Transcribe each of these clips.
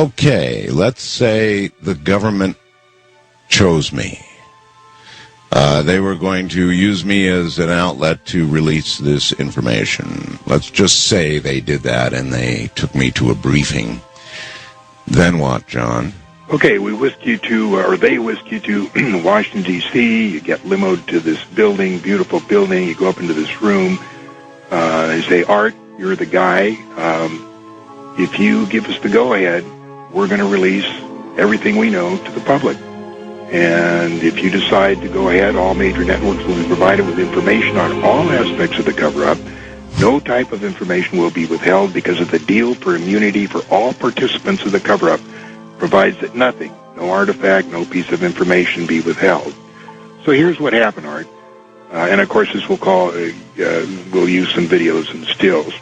Okay, let's say the government chose me. They were going to use me as an outlet to release this information. Let's just say they did that and they took me to a briefing. Then what, John? Okay, we whisked you to, or they whisked you to Washington, D.C. You get limoed to this building, beautiful building. You go up into this room. They say, Art, you're the guy. If you give us the go-ahead, we're going to release everything we know to the public. And if you decide to go ahead, all major networks will be provided with information on all aspects of the cover-up. No type of information will be withheld because of the deal for immunity for all participants of the cover-up provides that nothing, no artifact, no piece of information be withheld. So here's what happened, Art. And of course, this we'll use some videos and stills.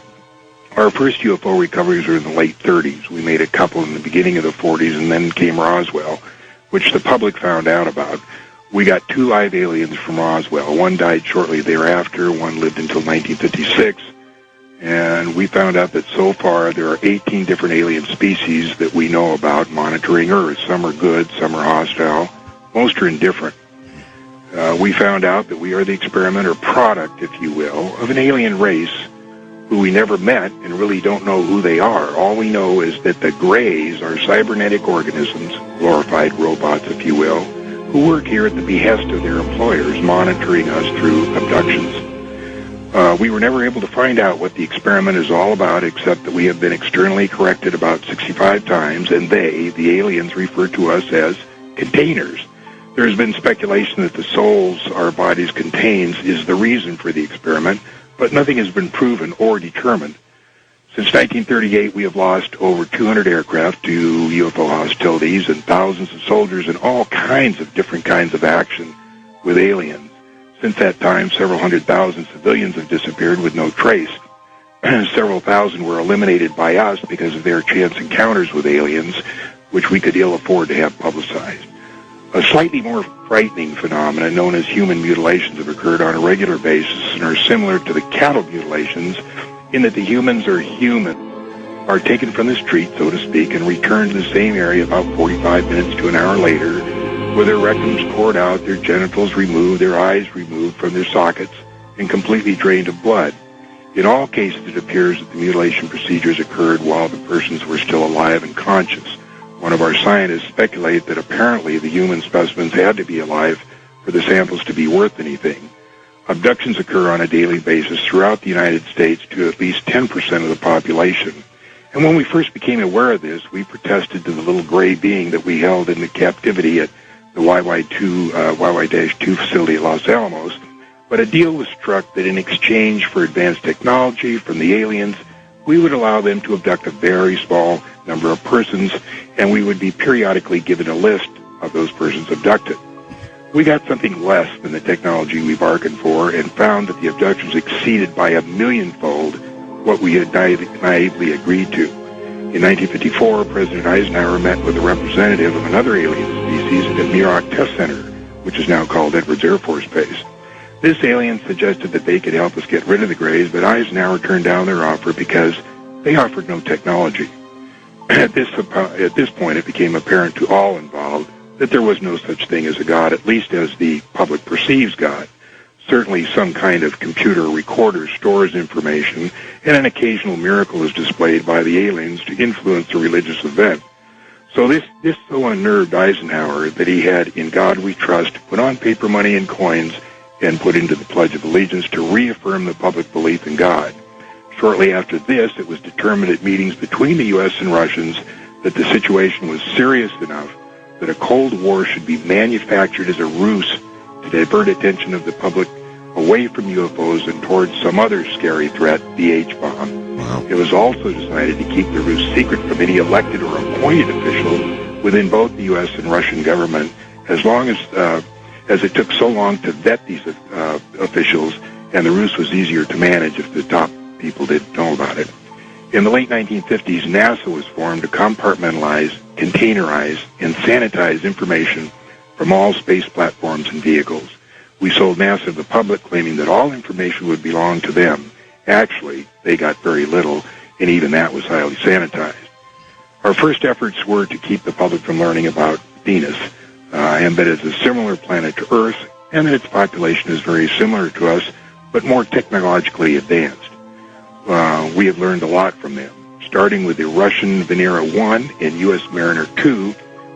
Our first UFO recoveries were in the late 30s. We made a couple in the beginning of the 40s, and then came Roswell, which the public found out about. We got 2 live aliens from Roswell. One died shortly thereafter. One lived until 1956. And we found out that so far there are 18 different alien species that we know about monitoring Earth. Some are good, some are hostile. Most are indifferent. We found out that we are the experiment or product, if you will, of an alien race who we never met and really don't know who they are. All we know is that the Greys are cybernetic organisms, glorified robots, if you will, who work here at the behest of their employers, monitoring us through abductions. We were never able to find out what the experiment is all about, except that we have been externally corrected about 65 times, and they, the aliens, refer to us as containers. There has been speculation that the souls our bodies contains is the reason for the experiment, but nothing has been proven or determined. Since 1938, we have lost over 200 aircraft to UFO hostilities and thousands of soldiers in all kinds of different kinds of action with aliens. Since that time, several 100,000 civilians have disappeared with no trace. Several thousand were eliminated by us because of their chance encounters with aliens, which we could ill afford to have publicized. A slightly more frightening phenomenon known as human mutilations have occurred on a regular basis and are similar to the cattle mutilations in that the humans are taken from the street, so to speak, and returned to the same area about 45 minutes to an hour later, with their rectums poured out, their genitals removed, their eyes removed from their sockets, and completely drained of blood. In all cases, it appears that the mutilation procedures occurred while the persons were still alive and conscious. One of our scientists speculated that apparently the human specimens had to be alive for the samples to be worth anything. Abductions occur on a daily basis throughout the United States to at least 10% of the population. And when we first became aware of this, we protested to the little gray being that we held in the captivity at the YY-2 facility at Los Alamos. But a deal was struck that in exchange for advanced technology from the aliens, we would allow them to abduct a very small number of persons, and we would be periodically given a list of those persons abducted. We got something less than the technology we bargained for and found that the abductions exceeded by 1,000,000-fold what we had naively agreed to. In 1954, President Eisenhower met with a representative of another alien species at Muroc Test Center, which is now called Edwards Air Force Base. This alien suggested that they could help us get rid of the Greys, but Eisenhower turned down their offer because they offered no technology. At this point, it became apparent to all involved that there was no such thing as a God, at least as the public perceives God. Certainly some kind of computer recorder stores information, and an occasional miracle is displayed by the aliens to influence a religious event. So this so unnerved Eisenhower that he had In God We Trust put on paper money and coins and put into the Pledge of Allegiance to reaffirm the public belief in God. Shortly after this, it was determined at meetings between the U.S. and Russians that the situation was serious enough that a Cold War should be manufactured as a ruse to divert attention of the public away from UFOs and towards some other scary threat, the H-bomb. Wow. It was also decided to keep the ruse secret from any elected or appointed official within both the U.S. and Russian government, as long as it took so long to vet these officials, and the ruse was easier to manage if the top people didn't know about it. In the late 1950s, NASA was formed to compartmentalize, containerize, and sanitize information from all space platforms and vehicles. We sold NASA to the public, claiming that all information would belong to them. Actually, they got very little, and even that was highly sanitized. Our first efforts were to keep the public from learning about Venus, and that it's a similar planet to Earth, and that its population is very similar to us, but more technologically advanced. We have learned a lot from them. Starting with the Russian Venera 1 and U.S. Mariner 2,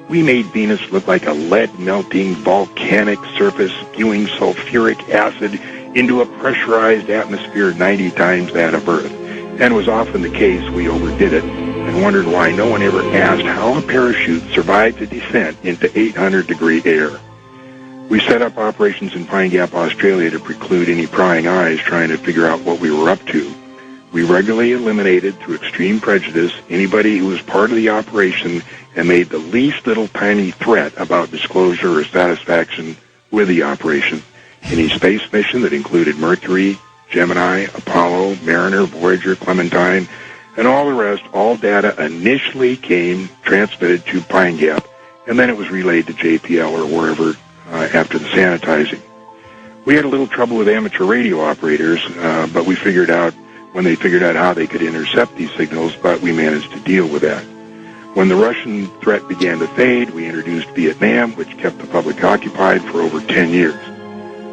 we made Venus look like a lead-melting volcanic surface spewing sulfuric acid into a pressurized atmosphere 90 times that of Earth. And was often the case we overdid it and wondered why no one ever asked how a parachute survived a descent into 800-degree air. We set up operations in Pine Gap, Australia to preclude any prying eyes trying to figure out what we were up to. We regularly eliminated, through extreme prejudice, anybody who was part of the operation and made the least little tiny threat about disclosure or satisfaction with the operation. Any space mission that included Mercury, Gemini, Apollo, Mariner, Voyager, Clementine, and all the rest, all data initially came transmitted to Pine Gap, and then it was relayed to JPL or wherever after the sanitizing. We had a little trouble with amateur radio operators, but we figured out when they figured out how they could intercept these signals, but we managed to deal with that. When the Russian threat began to fade, we introduced Vietnam, which kept the public occupied for over 10 years.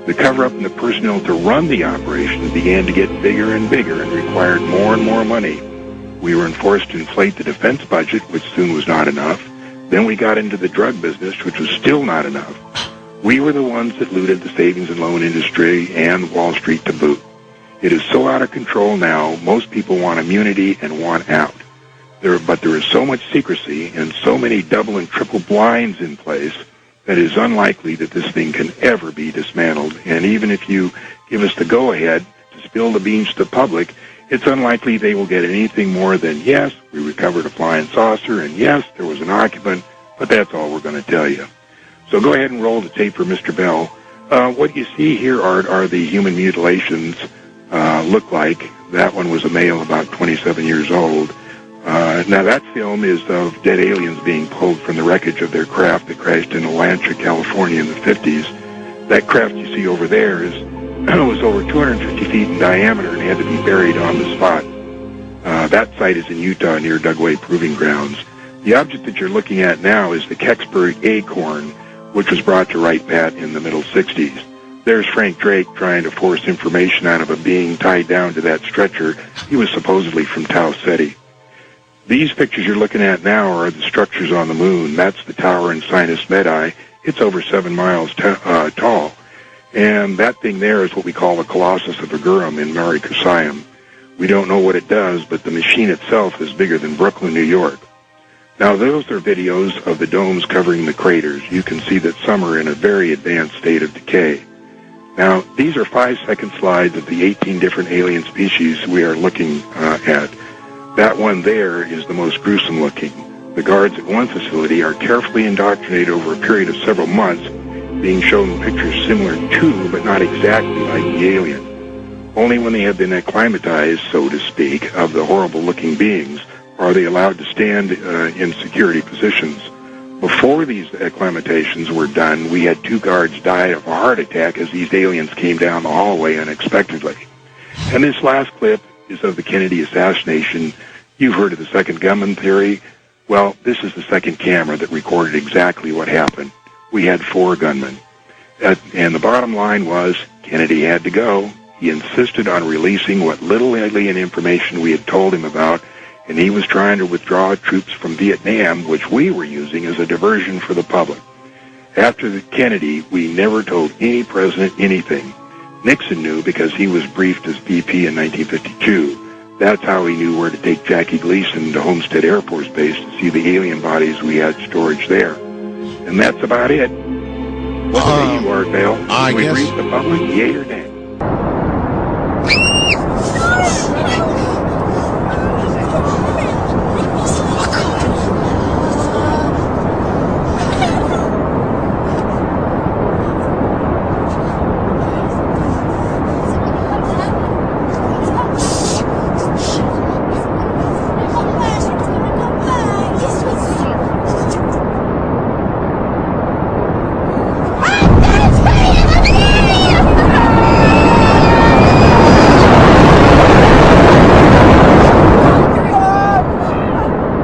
The cover-up and the personnel to run the operation began to get bigger and bigger and required more and more money. We were enforced to inflate the defense budget, which soon was not enough. Then we got into the drug business, which was still not enough. We were the ones that looted the savings and loan industry and Wall Street to boot. It is so out of control now, most people want immunity and want out. But there is so much secrecy and so many double and triple blinds in place that it is unlikely that this thing can ever be dismantled. And even if you give us the go-ahead to spill the beans to the public, it's unlikely they will get anything more than, yes, we recovered a flying saucer, and yes, there was an occupant, but that's all we're going to tell you. So go ahead and roll the tape for Mr. Bell. What you see here are the human mutilations look like. That one was a male about 27 years old. Now that film is of dead aliens being pulled from the wreckage of their craft that crashed in Atlanta, California in the 50s. That craft you see over there was over 250 feet in diameter and had to be buried on the spot. That site is in Utah near Dugway Proving Grounds. The object that you're looking at now is the Kecksburg Acorn, which was brought to Wright Pat in the middle 60s. There's Frank Drake trying to force information out of a being tied down to that stretcher. He was supposedly from Tau Ceti. These pictures you're looking at now are the structures on the moon. That's the tower in Sinus Medai. It's over 7 miles tall. And that thing there is what we call the Colossus of Agurum in Mare Crisium. We don't know what it does, but the machine itself is bigger than Brooklyn, New York. Now, those are videos of the domes covering the craters. You can see that some are in a very advanced state of decay. Now, these are 5-second slides of the 18 different alien species we are looking at. That one there is the most gruesome looking. The guards at one facility are carefully indoctrinated over a period of several months, being shown pictures similar to, but not exactly like the alien. Only when they have been acclimatized, so to speak, of the horrible-looking beings are they allowed to stand in security positions. Before these acclimatations were done, we had 2 guards die of a heart attack as these aliens came down the hallway unexpectedly. And this last clip is of the Kennedy assassination. You've heard of the second gunman theory. Well, this is the second camera that recorded exactly what happened. We had 4 gunmen. And the bottom line was Kennedy had to go. He insisted on releasing what little alien information we had told him about, and he was trying to withdraw troops from Vietnam, which we were using as a diversion for the public. After the Kennedy, we never told any president anything. Nixon knew because he was briefed as VP in 1952. That's how he knew where to take Jackie Gleason to Homestead Air Force Base to see the alien bodies we had storage there. And that's about it. What say you, Art Bell? I we guess brief the public, yay or nay?